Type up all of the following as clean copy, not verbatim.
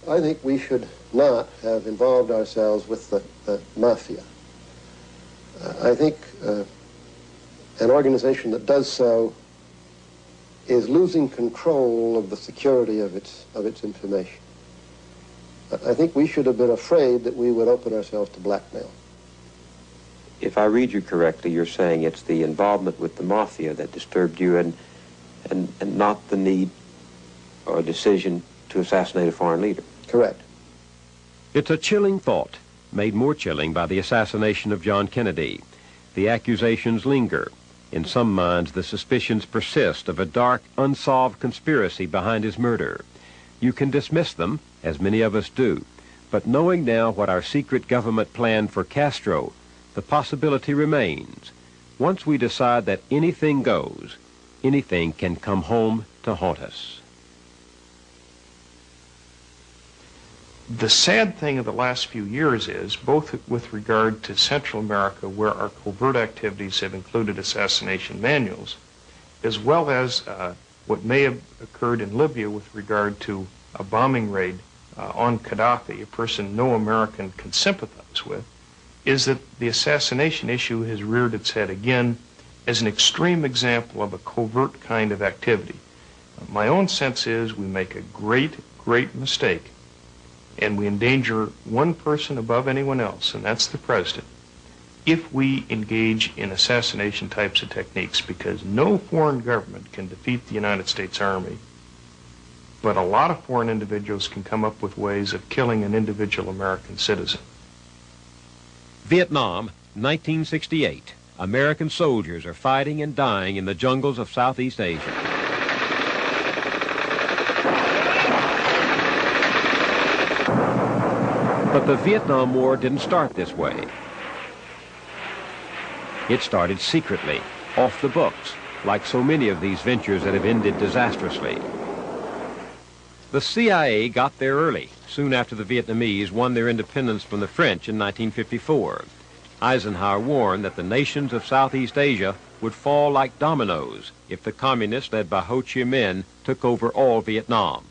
I think we should not have involved ourselves with the mafia. I think an organization that does so is losing control of the security of its information. I think we should have been afraid that we would open ourselves to blackmail. If I read you correctly, you're saying it's the involvement with the mafia that disturbed you and not the need or decision to assassinate a foreign leader. Correct. It's a chilling thought, made more chilling by the assassination of John Kennedy. The accusations linger. In some minds, the suspicions persist of a dark, unsolved conspiracy behind his murder. You can dismiss them, as many of us do, but knowing now what our secret government planned for Castro, the possibility remains. Once we decide that anything goes, anything can come home to haunt us. The sad thing of the last few years is, both with regard to Central America, where our covert activities have included assassination manuals, as well as what may have occurred in Libya with regard to a bombing raid on Gaddafi, a person no American can sympathize with, is that the assassination issue has reared its head again as an extreme example of a covert kind of activity. My own sense is we make a great, great mistake, and we endanger one person above anyone else, and that's the president, if we engage in assassination types of techniques, because no foreign government can defeat the United States Army, but a lot of foreign individuals can come up with ways of killing an individual American citizen. Vietnam, 1968. American soldiers are fighting and dying in the jungles of Southeast Asia. But the Vietnam War didn't start this way. It started secretly, off the books, like so many of these ventures that have ended disastrously. The CIA got there early, soon after the Vietnamese won their independence from the French in 1954. Eisenhower warned that the nations of Southeast Asia would fall like dominoes if the communists led by Ho Chi Minh took over all Vietnam.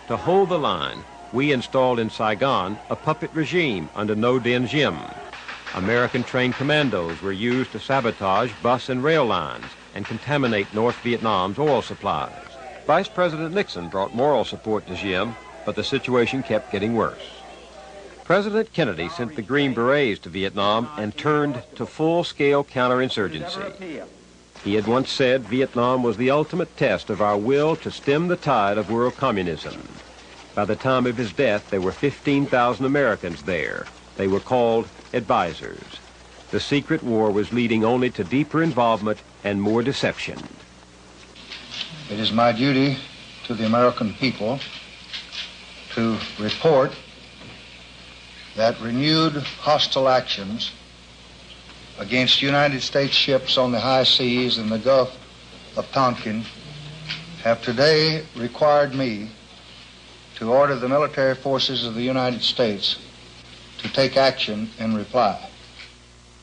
To hold the line, we installed in Saigon a puppet regime under Ngo Dinh Diem. American-trained commandos were used to sabotage bus and rail lines and contaminate North Vietnam's oil supplies. Vice President Nixon brought moral support to Diem, but the situation kept getting worse. President Kennedy sent the Green Berets to Vietnam and turned to full-scale counterinsurgency. He had once said Vietnam was the ultimate test of our will to stem the tide of world communism. By the time of his death, there were 15,000 Americans there. They were called advisors. The secret war was leading only to deeper involvement and more deception. It is my duty to the American people to report that renewed hostile actions against United States ships on the high seas in the Gulf of Tonkin have today required me to order the military forces of the United States to take action in reply.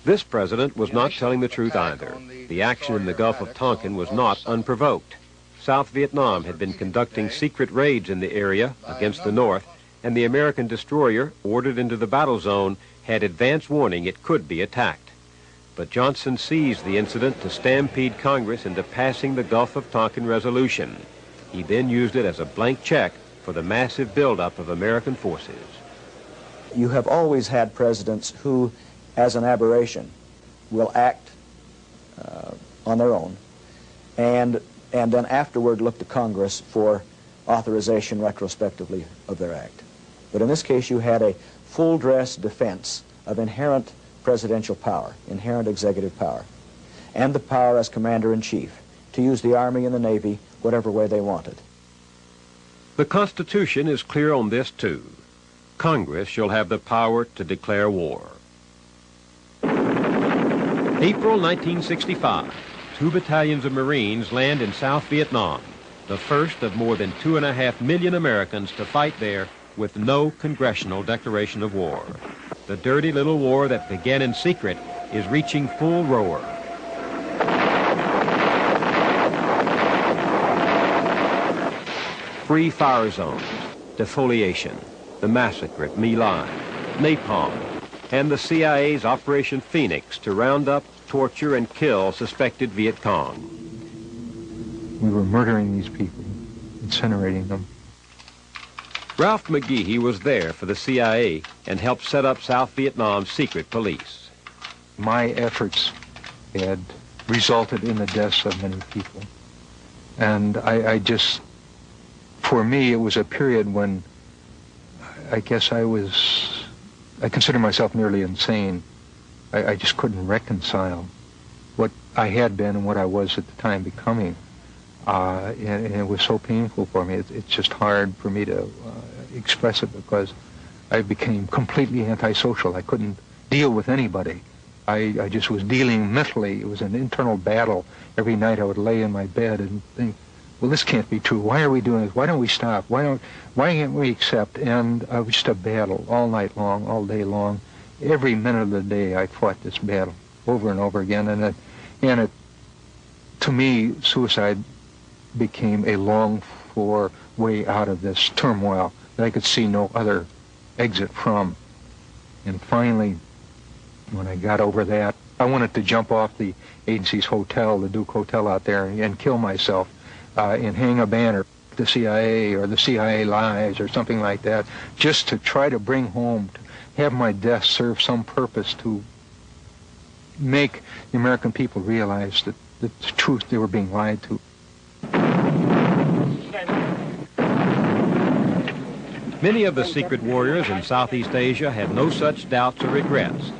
This president was not telling the truth either. The action in the Gulf of Tonkin was not unprovoked. South Vietnam had been conducting secret raids in the area against the North, and the American destroyer, ordered into the battle zone, had advance warning it could be attacked. But Johnson seized the incident to stampede Congress into passing the Gulf of Tonkin resolution. He then used it as a blank check for the massive buildup of American forces. You have always had presidents who, as an aberration, will act on their own and then afterward look to Congress for authorization retrospectively of their act. But in this case, you had a full-dress defense of inherent presidential power, inherent executive power, and the power as commander-in-chief to use the Army and the Navy whatever way they wanted. The Constitution is clear on this, too. Congress shall have the power to declare war. April 1965, 2 battalions of Marines land in South Vietnam, the first of more than 2.5 million Americans to fight there with no congressional declaration of war. The dirty little war that began in secret is reaching full roar. Free fire zones, defoliation, the massacre at My Lai, napalm, and the CIA's Operation Phoenix to round up, torture, and kill suspected Viet Cong. We were murdering these people, incinerating them. Ralph McGehee was there for the CIA and helped set up South Vietnam's secret police. My efforts had resulted in the deaths of many people. And I just, for me, it was a period when I guess I consider myself nearly insane. I just couldn't reconcile what I had been and what I was at the time becoming. And it was so painful for me. It's just hard for me to express it because I became completely antisocial. I couldn't deal with anybody. I just was dealing mentally. It was an internal battle. Every night I would lay in my bed and think, well, this can't be true. Why are we doing this? Why don't we stop? Why can't we accept? And I was just a battle all night long, all day long. Every minute of the day I fought this battle over and over again. And to me, suicide became a longed-for way out of this turmoil that I could see no other exit from. And finally, when I got over that, I wanted to jump off the agency's hotel, the Duke Hotel out there, and kill myself and hang a banner, the CIA or the CIA lies or something like that, just to try to bring home, to have my death serve some purpose to make the American people realize that the truth they were being lied to. Many of the secret warriors in Southeast Asia had no such doubts or regrets.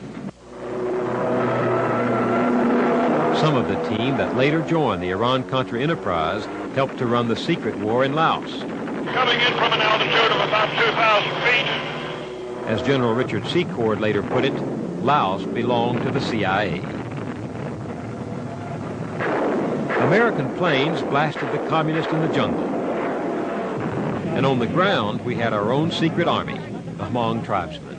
Some of the team that later joined the Iran-Contra enterprise helped to run the secret war in Laos. Coming in from an altitude of about 2,000 feet. As General Richard Secord later put it, Laos belonged to the CIA. American planes blasted the communists in the jungle. And on the ground, we had our own secret army, the Hmong tribesmen.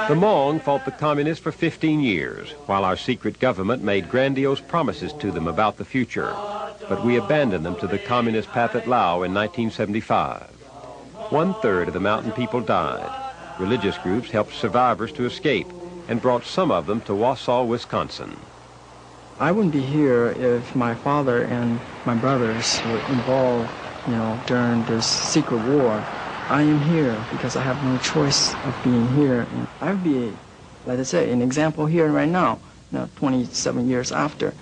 The Hmong fought the communists for 15 years, while our secret government made grandiose promises to them about the future. But we abandoned them to the communist Pathet Lao in 1975. 1/3 of the mountain people died. Religious groups helped survivors to escape and brought some of them to Wausau, Wisconsin. I wouldn't be here if my father and my brothers were involved, during this secret war. I am here because I have no choice of being here. And I'd be, like I say, an example here right now, 27 years after,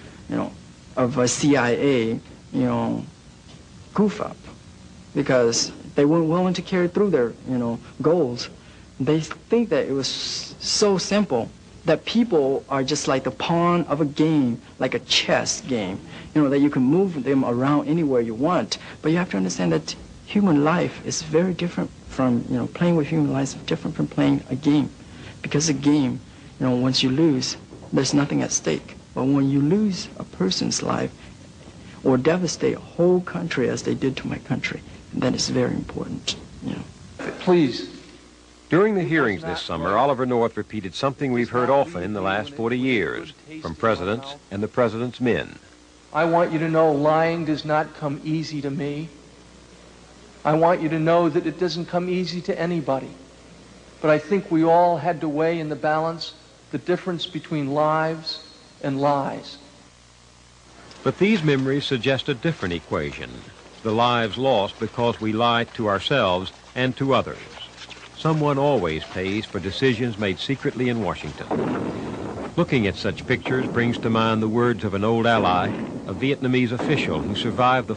of a CIA, goof up, because they weren't willing to carry through their, goals. They think that it was so simple that people are just like the pawn of a game, like a chess game, that you can move them around anywhere you want. But you have to understand that human life is very different from, playing with human life is different from playing a game. Because a game, once you lose, there's nothing at stake. But when you lose a person's life or devastate a whole country as they did to my country, then it's very important, Please. During the hearings this summer, Oliver North repeated something we've heard often in the last 40 years from presidents and the president's men. I want you to know lying does not come easy to me. I want you to know that it doesn't come easy to anybody. But I think we all had to weigh in the balance the difference between lives and lies. But these memories suggest a different equation. The lives lost because we lied to ourselves and to others. Someone always pays for decisions made secretly in Washington. Looking at such pictures brings to mind the words of an old ally, a Vietnamese official who survived the